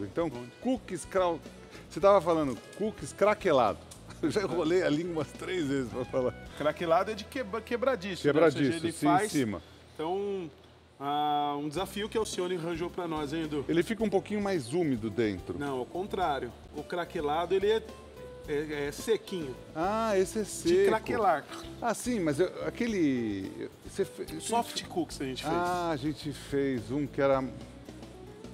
Então, cookies crau... Você estava falando cookies craquelado. Eu já enrolei a língua umas 3 vezes para falar. Craquelado é de quebradiço. Quebradiço, né? Ou seja, ele sim, faz, em cima. Então, um desafio que o Alcione arranjou para nós, hein, Edu? Ele fica um pouquinho mais úmido dentro. Não, ao contrário. O craquelado, ele é sequinho. Ah, esse é seco. De craquelar. Ah, sim, mas aquele... Soft cookies a gente fez. Ah, a gente fez um que era...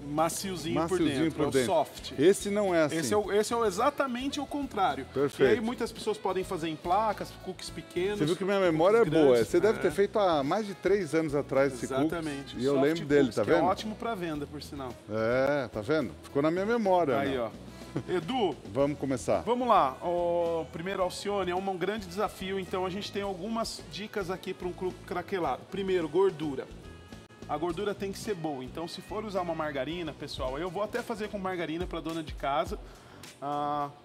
Maciozinho por dentro, por dentro. É o soft. Esse não é assim. Esse é exatamente o contrário. Perfeito. E aí muitas pessoas podem fazer em placas, cookies pequenos. Você viu que minha memória é boa. grandes. Você deve ter feito há mais de 3 anos atrás esse cookies. Exatamente. E eu Soft lembro dele, cookies, tá que vendo? É ótimo para venda, por sinal. É, tá vendo? Ficou na minha memória. Aí, né? ó. Edu, Vamos começar. vamos lá. O primeiro Alcione é um grande desafio, então a gente tem algumas dicas aqui para um craquelado. Primeiro, gordura. A gordura tem que ser boa, então se for usar uma margarina, pessoal, eu vou até fazer com margarina para dona de casa,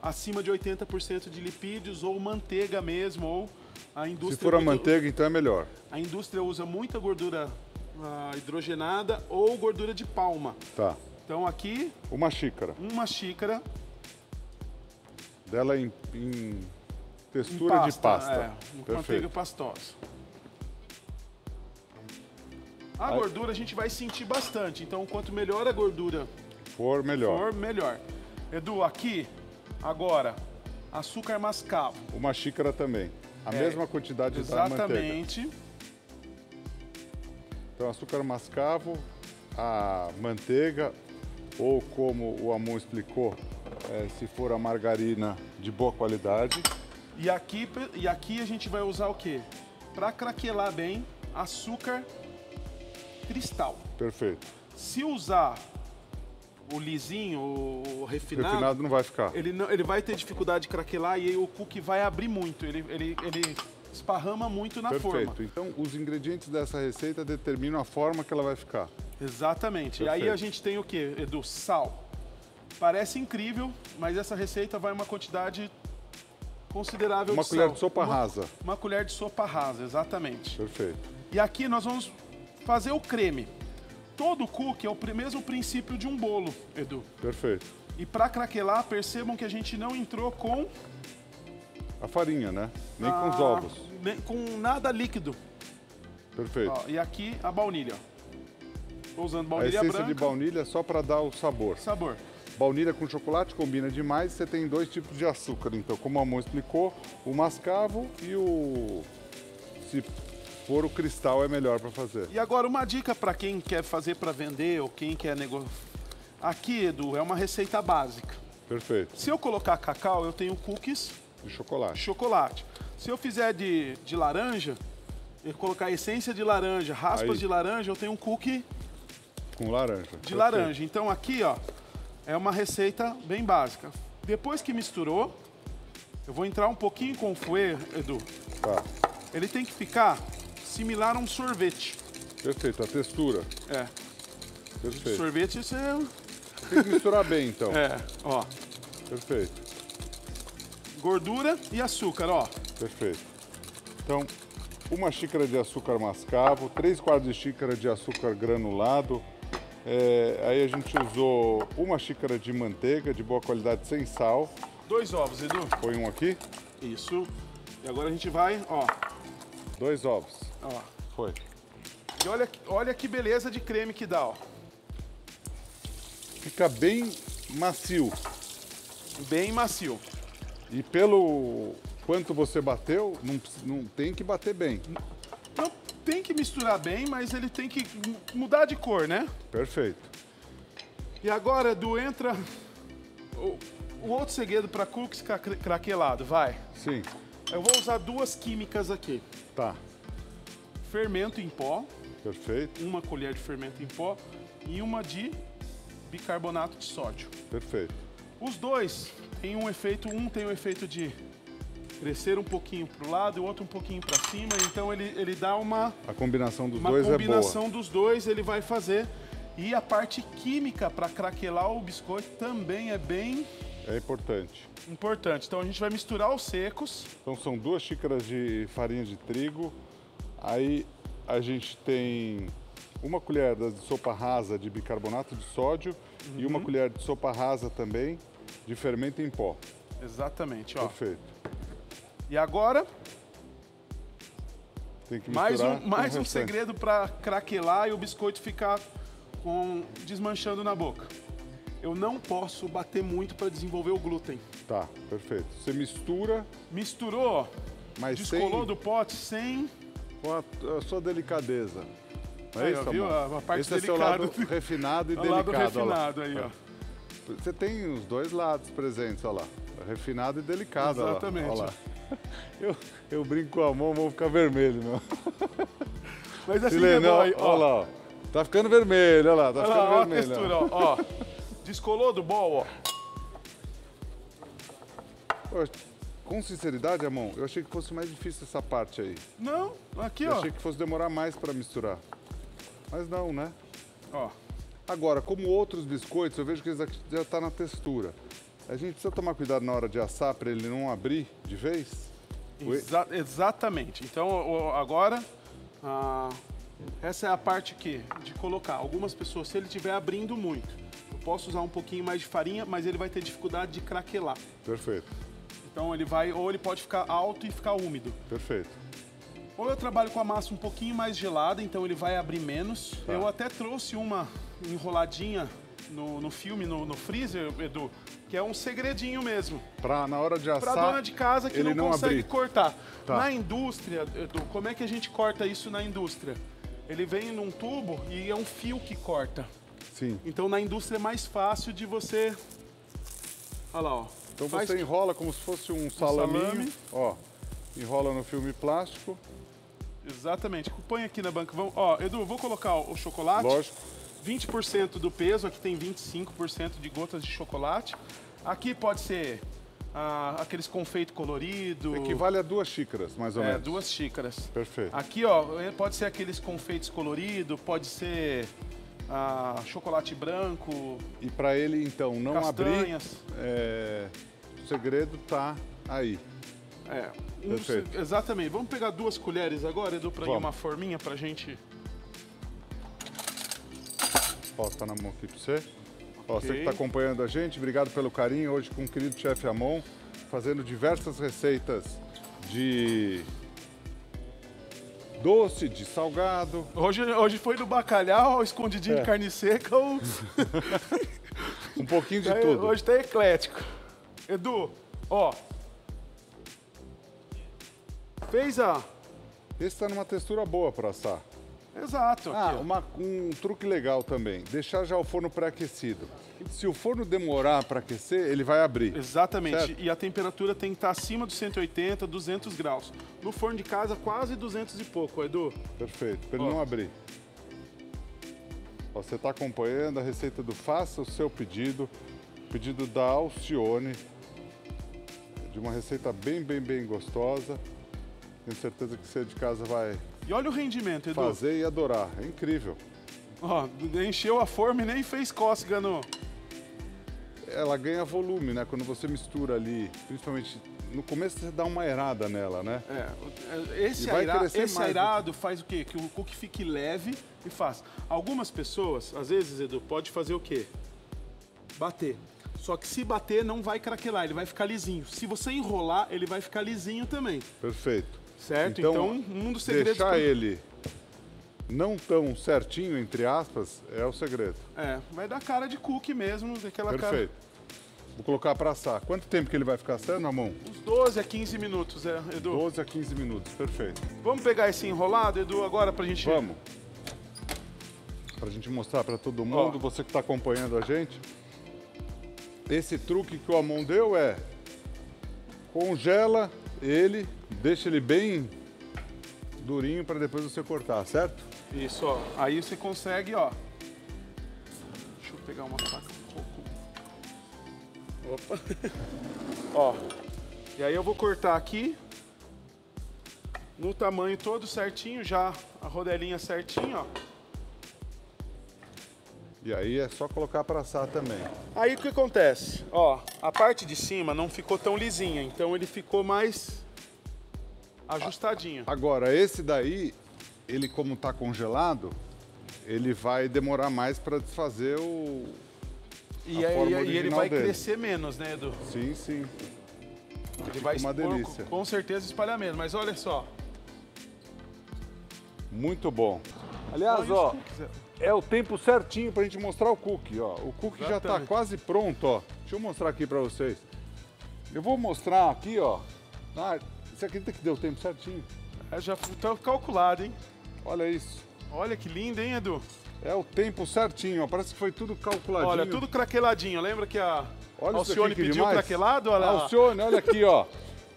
acima de 80% de lipídios ou manteiga mesmo, ou a indústria... Se for a manteiga, então é melhor. A indústria usa muita gordura hidrogenada ou gordura de palma. Tá. Então aqui, Uma xícara. uma xícara Dela em em textura de pasta. com manteiga pastosa. A gordura a gente vai sentir bastante, então quanto melhor a gordura For melhor. for, melhor. Edu, aqui, agora, açúcar mascavo. Uma xícara também. A mesma quantidade da manteiga. Exatamente. Então, açúcar mascavo, a manteiga, ou como o Amon explicou, se for a margarina de boa qualidade. E aqui a gente vai usar o quê? Para craquelar bem, açúcar cristal. Perfeito. Se usar o lisinho, o refinado, Refinado não vai ficar. ele vai ter dificuldade de craquelar e aí o cookie vai abrir muito. Ele esparrama muito na Perfeito. forma. Então, os ingredientes dessa receita determinam a forma que ela vai ficar. Exatamente. E aí Perfeito. a gente tem o quê, Edu? Sal. Parece incrível, mas essa receita vai uma quantidade considerável Uma de colher sal. de sopa rasa. Uma colher de sopa rasa, exatamente. Perfeito. E aqui nós vamos fazer o creme. Todo cookie é o mesmo princípio de um bolo, Edu. Perfeito. E para craquelar, percebam que a gente não entrou com... A farinha, né? Nem com os ovos. Nem com nada líquido. Perfeito. Ó, e aqui a baunilha. Estou usando A baunilha essência branca. de baunilha só para dar o sabor. Sabor. Baunilha com chocolate combina demais, você tem 2 tipos de açúcar. Então, como a Amon explicou, o mascavo e o... Se for o cristal, é melhor para fazer. E agora uma dica para quem quer fazer para vender ou quem quer negociar. Aqui, Edu, é uma receita básica. Perfeito. Se eu colocar cacau, eu tenho cookies De chocolate. chocolate. Se eu fizer de laranja, eu colocar essência de laranja, raspas Aí. de laranja, eu tenho um cookie Com laranja. de Perfeito. laranja. Então aqui, ó, é uma receita bem básica. Depois que misturou, eu vou entrar um pouquinho com o fouet, Edu. Tá. Ele tem que ficar similar a um sorvete. Perfeito. A textura. É. Perfeito. Sorvete, isso é... Tem que misturar bem, então. ó. Perfeito. Gordura e açúcar, ó. Perfeito. Então, uma xícara de açúcar mascavo, 3/4 de xícara de açúcar granulado. Aí a gente usou uma xícara de manteiga de boa qualidade sem sal. 2 ovos, Edu. Põe um aqui. Isso. E agora a gente vai, ó. 2 ovos. Ó. Foi. E olha que beleza de creme que dá, ó. Fica bem macio. Bem macio. E pelo quanto você bateu, não tem que bater bem. Não tem que misturar bem, mas ele tem que mudar de cor, né? Perfeito. E agora, Edu, entra o outro segredo para cookies craquelado, vai. Sim. Eu vou usar 2 químicas aqui. Tá. Fermento em pó, Perfeito. 1 colher de fermento em pó e uma de bicarbonato de sódio. Perfeito. Os dois têm um efeito, um tem o efeito de crescer um pouquinho para o lado e o outro um pouquinho para cima, então ele dá uma A combinação dos dois é combinação boa. dos dois, ele vai fazer. E a parte química para craquelar o biscoito também é bem É importante. importante. Então a gente vai misturar os secos. Então são 2 xícaras de farinha de trigo. Aí a gente tem 1 colher de sopa rasa de bicarbonato de sódio E uma colher de sopa rasa também de fermento em pó. Exatamente, ó. Perfeito. E agora, Tem que mais misturar um com o restante. segredo para craquelar e o biscoito ficar desmanchando na boca. Eu não posso bater muito para desenvolver o glúten. Tá, perfeito. Você mistura, Misturou, ó, mas descolou sem... do pote sem... com a sua delicadeza. Não é Aí, isso, ó, viu? amor? A parte Esse é seu delicada. lado refinado e O lado delicado. Olha lá. refinado aí, ó. Você tem os dois lados presentes, olha lá. Refinado e delicado, olha lá. Exatamente. Olha lá. Eu brinco com a mão, vou ficar vermelho, meu. Mas assim Silene, é bom aí, ó. olha lá, ó. Tá ficando vermelho, olha lá, tá Olha ficando lá, ó a vermelho. textura, ó. Descolou do bol, ó. Pô, com sinceridade, Amon, eu achei que fosse mais difícil essa parte aí. Não, aqui, Eu ó. achei que fosse demorar mais para misturar. Mas não, né? Ó. Agora, como outros biscoitos, eu vejo que eles aqui já tá na textura. A gente precisa tomar cuidado na hora de assar para ele não abrir de vez? Exatamente. Então, agora, essa é a parte aqui de colocar. Algumas pessoas, se ele estiver abrindo muito, eu posso usar um pouquinho mais de farinha, mas ele vai ter dificuldade de craquelar. Perfeito, Então, ou ele pode ficar alto e ficar úmido. perfeito. Ou eu trabalho com a massa um pouquinho mais gelada, então ele vai abrir menos. Tá. Eu até trouxe uma enroladinha no filme, no freezer, Edu, que é um segredinho mesmo. Pra na hora de assar, Para dona de casa que ele não consegue abrir. cortar. Tá. Na indústria, Edu, como é que a gente corta isso na indústria? Ele vem num tubo e é um fio que corta. Sim. Então na indústria é mais fácil de você... Olha lá, ó. Então Faz- você enrola como se fosse um salaminho. salame. Ó, enrola no filme plástico. Exatamente. Põe aqui na banca. Ó, Edu, eu vou colocar o chocolate. Lógico. 20% do peso, aqui tem 25% de gotas de chocolate. Aqui pode ser aqueles confeito colorido. Equivale a 2 xícaras, mais ou menos. 2 xícaras. Perfeito. Aqui, ó, pode ser aqueles confeitos colorido, pode ser chocolate branco, E para ele, então, não abrir, castanhas. o segredo tá aí. Perfeito. Exatamente. Vamos pegar 2 colheres agora, Edu, para ir Vamos. uma forminha pra gente. Ó, tá na mão aqui pra você. Ó, Ok. você que tá acompanhando a gente, obrigado pelo carinho. Hoje com o querido chefe Amon, fazendo diversas receitas de doce, de salgado. Hoje foi do bacalhau, escondidinho de carne seca. Um pouquinho de tudo. Hoje tá eclético. Edu, ó. Fez a... Esse tá numa textura boa para assar. Exato. Aqui, ó. Um truque legal também, deixar já o forno pré-aquecido. Se o forno demorar para aquecer, ele vai abrir. Exatamente. Certo. E a temperatura tem que estar acima dos 180, 200 graus. No forno de casa, quase 200 e pouco, Edu. Perfeito, para ele Ó. não abrir. Ó, você está acompanhando a receita do Faça o Seu Pedido, pedido da Alcione, de uma receita bem gostosa. Tenho certeza que você de casa vai E olha o rendimento, Edu. fazer e adorar. É incrível. Ó, encheu a forma e nem fez cócega no... Ela ganha volume, né? Quando você mistura ali, principalmente no começo você dá uma aerada nela, né? Esse E vai crescer mais, airado faz o quê? Que o cookie fique leve e fácil. Algumas pessoas, às vezes, Edu, pode fazer o quê? Bater. Só que se bater, não vai craquelar, ele vai ficar lisinho. Se você enrolar, ele vai ficar lisinho também. Perfeito. Certo? Então, um dos segredos... Deixar ele não tão certinho, entre aspas, é o segredo. Vai dar cara de cookie mesmo, daquela Perfeito. Vou colocar para assar. Quanto tempo que ele vai ficar assando, Amon? cara... Uns 12 a 15 minutos, Edu. 12 a 15 minutos, perfeito. Vamos pegar esse enrolado, Edu, agora pra gente... Vamos. Pra gente mostrar para todo mundo, você que está acompanhando a gente. Esse truque que o Amon deu é... Congela ele, deixa ele bem durinho para depois você cortar, certo? Isso, ó. Aí você consegue, ó. Deixa eu pegar uma faca um pouco. Opa. Ó. E aí eu vou cortar aqui. No tamanho todo certinho, já a rodelinha certinho, ó. E aí é só colocar para assar também. Aí o que acontece? Ó, a parte de cima não ficou tão lisinha, então ele ficou mais ajustadinho. Agora, esse daí, ele como está congelado, ele vai demorar mais para desfazer E a forma ele original vai dele. crescer menos, né, Edu? Sim, sim. Ele vai uma expor, delícia. com certeza espalhar menos. Mas olha só. Muito bom. Aliás, Olha ó, os cookies, é o tempo certinho pra gente mostrar o cookie, ó. O cookie já tá Exatamente. quase pronto, ó. Deixa eu mostrar aqui pra vocês. Eu vou mostrar aqui, ó. Ah, você acredita que deu tempo certinho? Já tá calculado, hein? Olha isso. Olha que lindo, hein, Edu? É o tempo certinho, ó. Parece que foi tudo calculadinho. Olha, tudo craqueladinho. Lembra que a Olha isso Alcione daqui, que pediu demais. craquelado? Olha lá. Alcione, olha aqui, ó.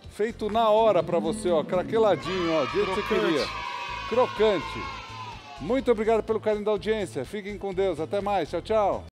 Feito na hora pra você, ó. Craqueladinho, ó. Do jeito que você Crocante. queria. Crocante. Muito obrigado pelo carinho da audiência. Fiquem com Deus. Até mais. Tchau, tchau.